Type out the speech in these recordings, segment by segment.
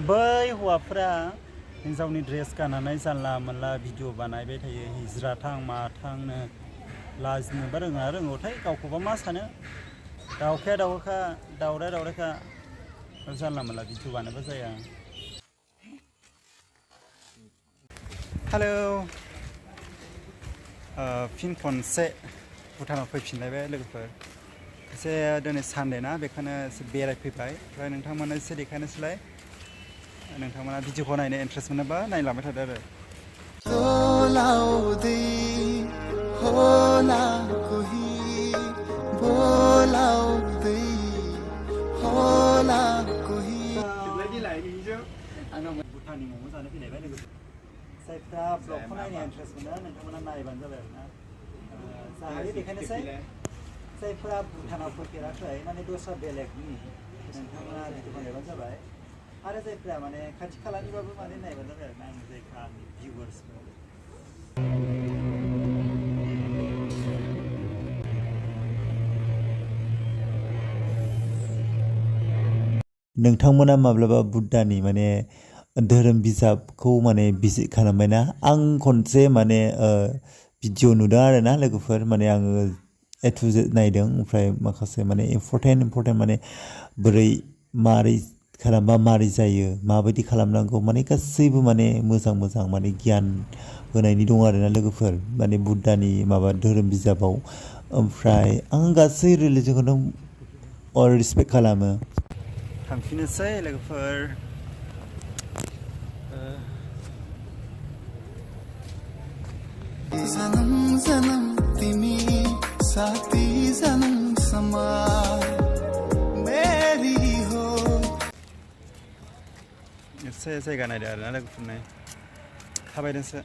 बै हौवाफ्रा हिन्जावनि ड्रेस गाननानै जानला मोनला भिडिअ बानायबाय थायो हिज्रा थां मा थांनो लाजिनोबा रोङोथाय गावखौबा मा सानो दाउखाया दाउखा दाउराया दाउरायखा जानला मोनला भिडिअ बानायबा जाया। हेलौ फिन खनसे भुटानाव फैफिनलायबाय लोगोफोर एसे दिनै सानडे ना बेखायनो एसे बेरायफैबाय ओमफ्राय नोंथांमोननो एसे देखायनोसैलाय नोंथांमोना भिडिअखौ नायनो इन्ट्रेस्ट मोनोबा नायलांबाय थादो आरो। भुटाननि मम' जानो फैलायबाय लोगोफोर जायफ्रा ब्लगखौ नायनो इन्ट्रेस्ट मोनो नोंथांमोना नायबानो जाबाय आरोना जाहायो देखायनोसै जायफ्रा भुटानाव फैफेराखै माने दस्रा बेलेगनि नोंथांमोना भिडिअखौ नायबानो जाबाय आरो जायफ्रा माने खाथि खालानिबाबो माने नायबानो जाबाय आरोना आंनि जायफ्रा आंनि भिउवार्सफोर। नोंथांमोना माब्लाबा बुद्धानि माने धोरोम बिजाबखौ माने भिजिट खालामबायना आं खनसे माने भिडिअ नुदों आरोना लोगोफोर माने आङो ए टु जेड नायदों ओमफ्राय माखासे माने इम्परटेन्ट माने बोरै मारै खालामबा मारै जायो माबायदि खालामनांगौ माने गासैबो माने मोजां माने गियान होनायनि दं आरोना लोगोफोर माने बुद्धानि माबा धोरोम बिजाबाव ओमफ्राय आं गासै रिलिजनखौनो रिसपेक्ट खालामो। थांफिनोसै लोगोफोर एसे जायगा नायदो आरोना लोगोफोरनो थाबायदोंसो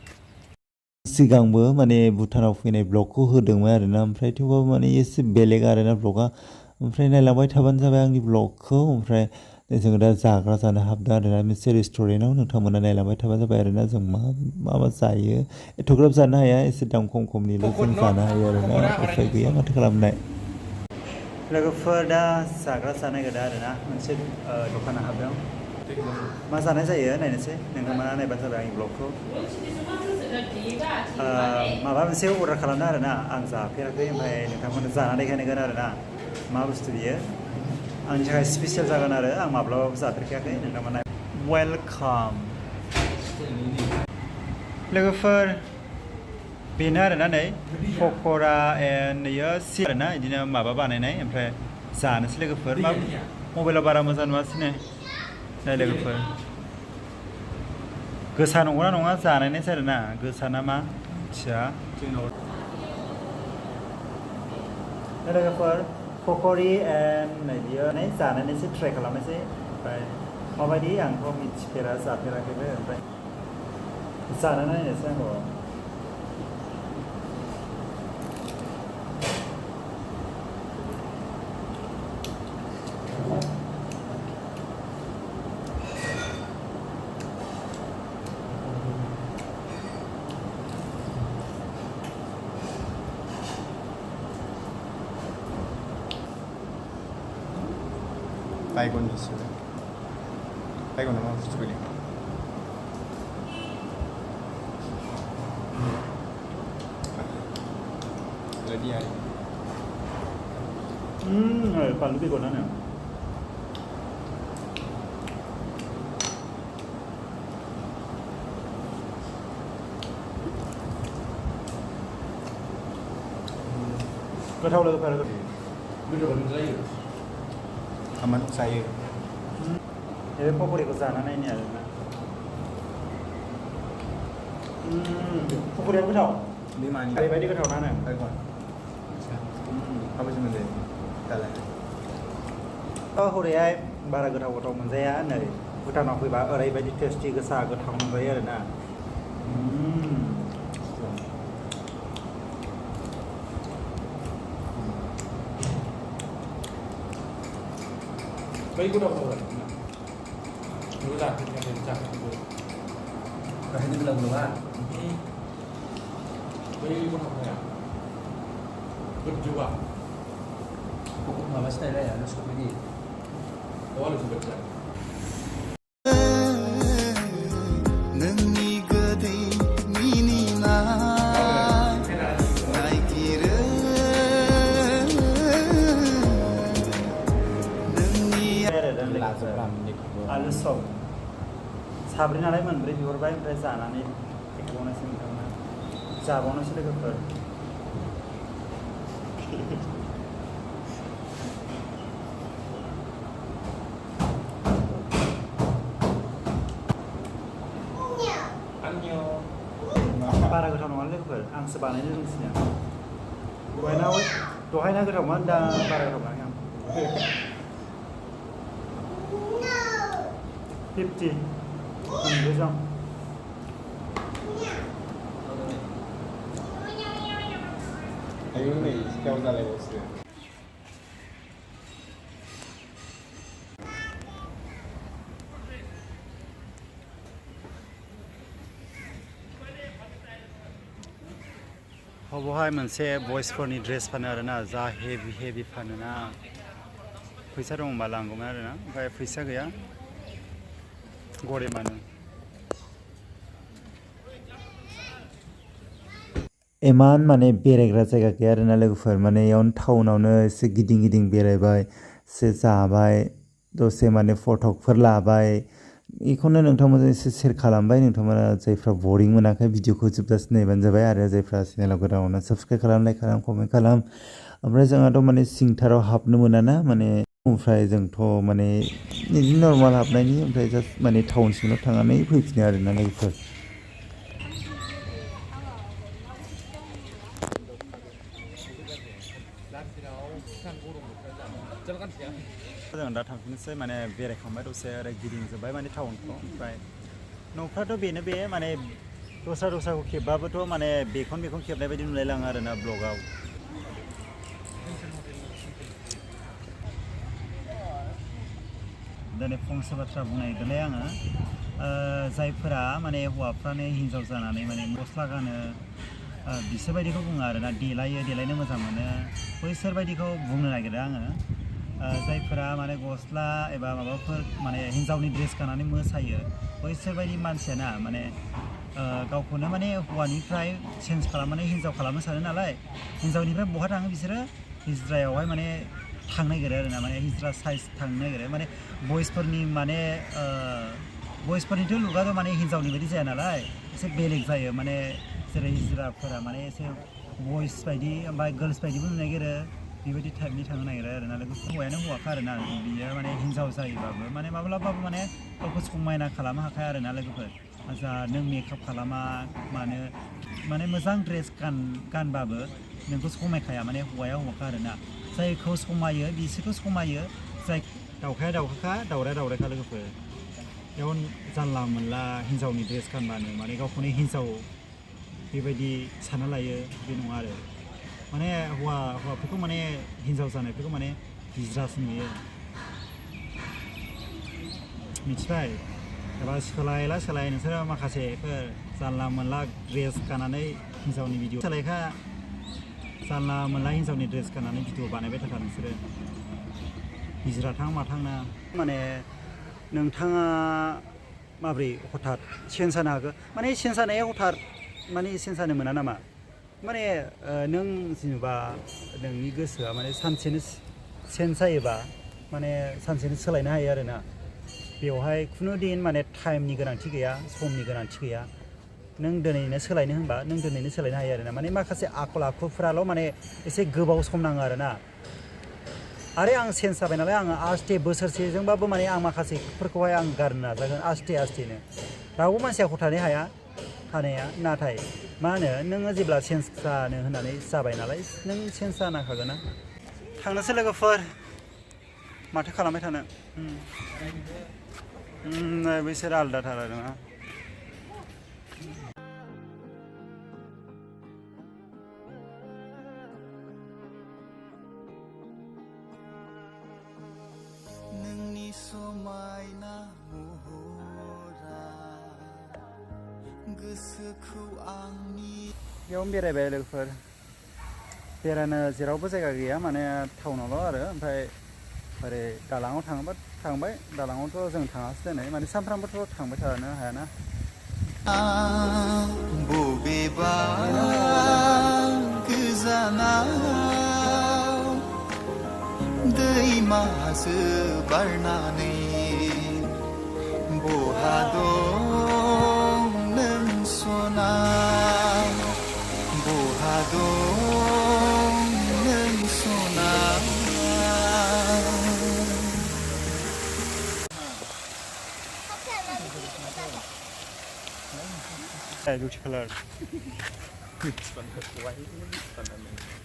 सिगांबो माने भुटानाव फैनाय ब्लगखौ होदोंमोन आरोना ओमफ्राय थेवबाबो माने एसे बेलेग आरोना ब्लगा ओमफ्राय नायलांबाय थाबानो जाबाय आंनि ब्लगखौ ओमफ्राय जोङो दा जाग्रा जानो हाबदों आरोना मोनसे रेस्टुरेन्टाव नोंथांमोना नायलांबाय थाबा जाबाय आरोना जों मा जायो एथ'ग्राब जानो हाया एसे दाम खमनिल' जों जानो हायो आरोना उफाय गैया माथो खालामनाय। लोगोफोर दा जाग्रा जानो नागिरदों आरोना मोनसे दखाना हाबदों मा जानाय जायो नायनोसै नोंथांमोना नायबानो जाबाय आंनि ब्लगखौ माबा मोनसे अर्डार खालामदों आरोना आं जाफेराखै ओमफ्राय नोंथांमोननो जानानै देखायगोन आरोना मा बुस्थु बियो आंनि थाखाय स्पेसियेल जागोन आरो आं माब्लाबाबो जाफेरखायाखै नोंथांमोना वेलकाम लोगोफोर बेनो आरोना नै पक'रा नैयो सि आरोना बिदिनो माबा बानायनाय ओमफ्राय जानोसै लोगोफोर मा मबाइलाव बारा मोजां नुवासैनो नाय लोगोफोर गोसा नंगौना नङा जानायनायसै आरोना गोसा ना मा मिथिया लोगोफोर पक'रि नै बियो जानायनोसै ट्राइ खालामनोसै ओमफ्राय माबायदि आंथ' मिथिफेरा जाफेराखैबो ओमफ्राय जानानै नायनोसै आंबो 바이곤이 있어요. 바이곤은 뭐 수준이야? 레디아이. 빨리 비곤하네요. Có thâu được phải không? Bây giờ vẫn dây. 아마 사이에 얘 포코리고 자나네 니 포코리 하고 저 네 많이 바이바이가 저 나는 아이고 하시면 돼 달래 호리야 바라 goथाव मोनजाया नै भुटानाव फैबा ओरैबायदि टेस्टि गोसा गोथाव मोनजायो आरोना बै गथावรู้จักเป็นกันรู้จักกันดูก็ให้นึกลงดูว่าเฮ้ยกูทำไงอ่ะกูจูบอ่ะกูมาไม่ใช่ได้อ่ะรู้สึกไม่ดีเพราะว่ารู้สึกแบบ आलु सब साब्रै नालाय मोनब्रै बिहरबाय ओमफ्राय जानानै एखबावनोसै नोंथांमोना जाबावनोसै लोगोफोर बारा गोथाव नङा लोगोफोर आंसो बानायनो रोंसिनो दहायना गोथावमोन दा बारा गोथाव मोनाखै आं 50 मोनब्रैजों Ayo nih, sekarang udah lewat sih. बहाय मोनसे बयसफोरनि ड्रेस फानो आरोना जा हेभि फानोना फैसा दंबा लांगौमोन आरोना ओमफ्राय फैसा गैया गरिबानो इमान माने बेरायग्रा जायगा गैया आरोना लोगोफोर माने इयावनो टाउनावनो एसे गिदिं बेरायबाय एसे जाबाय दसे माने फटकफोर लाबाय बेखौनो नोंथांमोनजों एसे शेयार खालामबाय नोंथांमोना जायफ्रा बरिं मोनाखै भिडिअखौ जोबजासिम नायबानो जाबाय आरो जायफ्रा चेनेलाव गोदानावनो साबस्क्राइब खालाम लाइक खालाम कमेन्ट खालाम ओमफ्राय जोंहाथ' माने सिंथाराव हाबनो मोनाना माने ओमफ्राय जोंथ' माने बिदिनो नर्माल हाबनायनि ओमफ्राय जास्ट माने टाउन सिङाव थांनानै फैफिनो आरोना लोगोफोर जों दा थांफिननोसै माने बेरायखांबाय दसे आरो गिदिंजोब्बाय माने टाउनखौ ओमफ्राय न'फ्राथ' बेनो बे माने दस्राखौ खेबबाबोथ' माने बेखौनो खेबनाय बायदि नुलायलाङो आरोना ब्लगाव दिनै फंसे बाथ्रा बुंनायदोंलै आङो जायफोरा माने हौवाफ्रानो हिन्जाव जानानै माने गस्ला गानो बिसोरबायदिखौ बुङो आरोना देलायनो मोजां मोनो बैसोरबायदिखौ बुंनो नागिरो आङो जायफोरा माने गस्ला एबा माबाफोर माने हिन्जावनि ड्रेस गाननानै मोसायो बैसोरबायदि मानसियाना माने गावखौनो माने हौवानिफ्राय चेन्ज खालामनानै हिन्जाव खालामनो सानो नालाय हिन्जावनिफ्राय बहा थाङो बिसोरो हिज्रायावहाय माने थांनो नागिरो आरोना माने हिज्रा साइज थांनो नागिरो माने बयसफोरनि माने बयसफोरनिथ' लुगाथ' माने हिन्जावनि बायदि जाया नालाय एसे बेलेग जायो माने जेरै हिज्राफोरा माने एसे बयस बायदि ओमफ्राय गार्लस बायदिबो नुनो नागिरो बेबायदि टाइपनि थांनो नागिरो आरोना लोगोफोर हौवायानो हौवाखा आरोना बियो माने हिन्जाव जायोबाबो माने माब्लाबाबो माने गावखौ समायना खालामनो हाखाया आरोना लोगोफोर जा नों मेकआप खालामा मानो माने मोजां ड्रेस गानबाबो नोंखौ समायखाया माने हौवाया हौवाखा आरोना जायखौ समायो बिसोरखौ समायो जाय दाउखाया दाउखाखा दाउराया दाउरायखा लोगोफोर बेयाव जानला मोनला हिन्जावनि ड्रेस गानबानो माने गावखौनो हिन्जाव बेबायदि सानना लायो बे नङा आरो माने हौवाफोरखौ माने हिन्जाव जानायफोरखौ माने हिज्रासो नुयो मिथिबाय एबा सोलाय नोंसोरो माखासेफोर जानला मोनला ड्रेस गाननानै हिन्जावनि भिडिअ सोलायखा जानला मोनला हिन्जावनि ड्रेस गाननानै भिडिअ बानायबाय थाखा नोंसोरो हिज्रा थां माथांना माने नोंथाङा माब्रै हथात चेन्ज जानो हागौ माने चेन्ज जानाया हथात माने चेन्ज जानो मोना नामा माने नों जेनेबा नोंनि गोसोआ माने सानसेनो चेन्ज जायोबा माने सानसेनो सोलायनो हायो आरोना बेवहाय खुनु दिन माने टाइमनि गोनांथि गैया समनि गोनांथि गैया नों दिनैनो सोलायनो होनबा नों दिनैनो सोलायनो हायो आरोना माने माखासे आखल आखुफ्राल' माने एसे गोबाव सम नाङो आरोना आरो आं चेन्ज जाबाय नालाय आङो आस्ते बोसोरसेजोंबाबो माने आं माखासेफोरखौहाय आं गारनो नाजागोन आस्तेनो रावबो मानसिया हथानो हाया हानाया नाथाय मा होनो नोङो जेब्ला चेन्ज जानो होननानै जाबाय नालाय नों चेन्ज जानांखागोन ना थांनोसै लोगोफोर माथो खालामबाय थानो बैसोर आलदाथार आरोना समायना महरा गोसोखौ आंनि बेयावनो बेरायबाय लोगोफोर बेरायनो जेरावबो जायगा गैया माने टाउनावल' आरो ओमफ्राय ओरै दालाङाव थाङोबा थांबाय दालाङावथ' जों थाङासै दिनै माने सानफ्रामबोथ' थांबाय थानो हायाना बबेबा गोजानाव दैमासो बारनानै beauty color.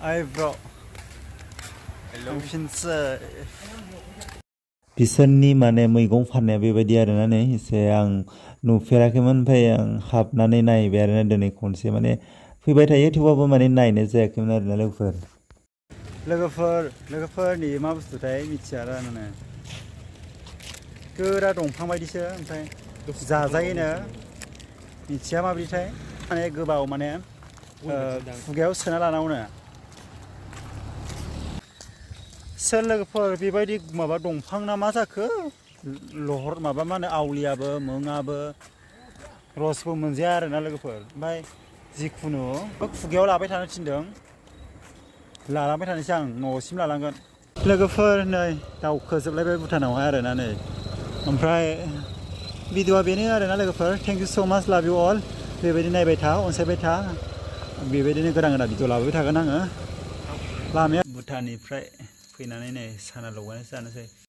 I brought. बिसोरनि माने मैगं फाननाया बेबायदि आरोना नै एसे आं नुफेराखैमोन ओमफ्राय आं हाबनानै नायबाय आरोना दिनै खनसे माने फैबाय थायो थेवबाबो माने नायनाय जायाखैमोन आरोना लोगोफोरनि मा बुस्थुथाय मिथिया आरो माने गोरा दंफां बायदिसो ओमफ्राय जाजायोनो मिथिया माबायदिथाय माने गोबाव माने खुगायाव सोना लानांगौनो सोर लोगोफोर बेबायदि माबा दंफां ना मा जाखो लहर माबा मा होनो आवलियाबो मोङाबो रसबो मोनजाया आरोना लोगोफोर ओमफ्राय जिखुनु खुगायाव लाबाय थानो थिनदों लालांबाय थानोसै आं न'सिम लालांगोन लोगोफोर नै दावखोजोबलायबाय भुटानावहाय आरोना नै ओमफ्राय भिडिअ'आ बेनो आरोना लोगोफोर थेंक इउ स' माच लाभ इउ अल बेबायदि नायबाय था अनसायबाय था बेबायदिनो गोदान भिडिअ लाबोबाय थागोन आङो लामाया भुटाननिफ्राय फैनानै नै साना लगायनासो जानोसै